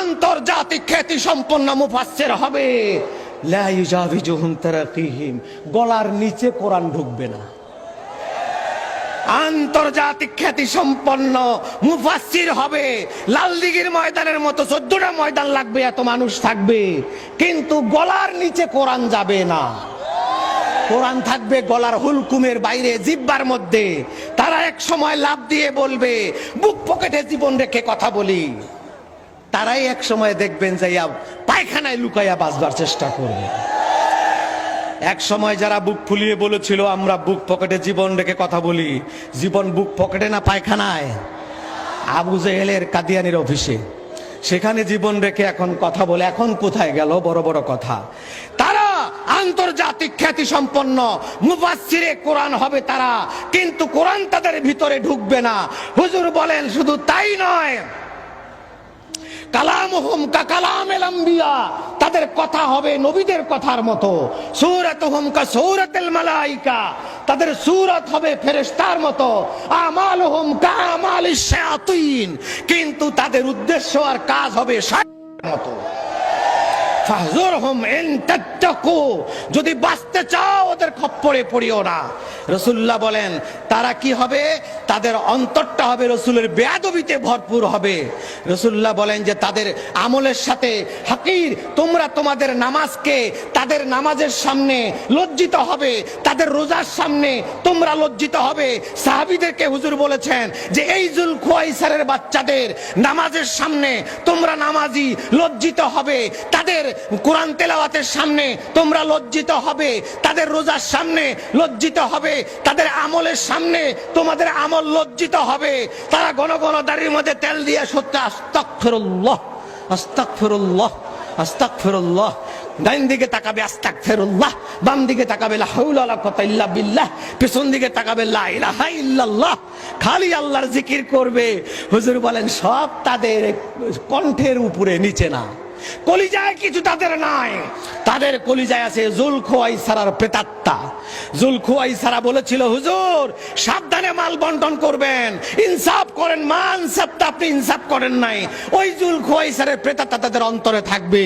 আন্তর্জাতিক খ্যাতি সম্পন্ন মুফাসসির হবে, লা ইউজাবিজুহুম তারাকিহিম, গলার নিচে কোরআন ঢুকবে না। আন্তর্জাতিক খ্যাতি সম্পন্ন মুফাসসির হবে, লালদিঘির ময়দানের মতো 14টা ময়দান লাগবে, এত মানুষ থাকবে, কিন্তু গলার নিচে কোরআন যাবে না। কোরআন থাকবে গলার হুলকুমের বাইরে, জিহ্বার মধ্যে। তারা এক সময় লাভ দিয়ে বলবে, বুক পকেটে জীবন রেখে কথা বলি। তারাই এক সময় দেখবেন যাইয়া পায়খানায় লুকাইয়া বাঁচবার চেষ্টা করবে। এক সময় যারা বুক ফুলিয়ে বলেছিল আমরা বুক পকেটে জীবন রেখে কথা বলি, জীবন বুক পকেটে না পায়খানায়? আবু জেহেলের কাদিয়ানির অফিসে, সেখানে জীবন রেখে এখন কথা বলে। এখন কোথায় গেল বড় বড় কথা? তারা আন্তর্জাতিক খ্যাতি সম্পন্ন মুফাসসিরে কোরআন হবে তারা, কিন্তু কোরআন তাদের ভিতরে ঢুকবে না। হুজুর বলেন শুধু তাই নয়, কালামুহুম কাকালামিল আম্বিয়া, তাদের কথা হবে নবীদের কথার মতো। সূরাতুহুম কাসূরাতিল মালায়েকা, তাদের সূরত হবে ফেরেশতার মতো। আমালুহুম কামালিশ শায়াতিন, কিন্তু তাদের উদ্দেশ্য আর কাজ হবে শয়তানের মতো। ফাহযুরহুম ইন তাত্তাকু, যদি বাঁচতে চাও ওদের খপ্পরে পড়িও না। রাসূলুল্লাহ বলেন তারা কি হবে? তাদের অন্তরটা হবে রাসূলের বেয়াদবিতে ভরপুর হবে। রাসূলুল্লাহ বলেন যে তাদের আমলের সাথে হাকির, তোমরা তোমাদের নামাজকে তাদের নামাজের সামনে লজ্জিত হবে, তাদের রোজার সামনে তোমরা লজ্জিত হবে। সাহাবীদেরকে হুজুর বলেছেন যে এই যুলখুয়াইসারের বাচ্চাদের নামাজের সামনে তোমরা নামাজি লজ্জিত হবে, তাদের কোরআন তেলাওয়াতের সামনে তোমরা লজ্জিত হবে, তাদের রোজার সামনে লজ্জিত হবে, তাদের আমলের সামনে তোমাদের আমল লজ্জিত হবে। তারা ঘন ঘন দাড়ির মধ্যে তেল দিয়ে সত্যি আস্তাগফিরুল্লাহ আস্তাগফিরুল্লাহ আস্তাগফিরুল্লাহ, ডাইন দিকে তাকাবে আস্তাগফিরুল্লাহ, বাম দিকে তাকাবে লা হাওলা ওয়ালা কুওয়াতা ইল্লা বিল্লাহ, পিছন দিকে তাকাবে লা ইলাহা ইল্লাল্লাহ, খালি আল্লাহর জিকির করবে। হুজুর বলেন সব তাদের কণ্ঠের উপরে, নিচে না। কলিজায় কিছু তাদের নাই, তাদের কলিজায় আছে যুলখুয়াইসারার প্রেতাত্মা। যুলখুয়াইসারা বলেছিল হুজুর সাবধানে মাল বন্টন করবেন, ইনসাফ করেন, মান ইনসাফটা আপনি ইনসাফ করেন নাই। ওই যুলখুয়াইসারের প্রেতাত্মা তাদের অন্তরে থাকবে।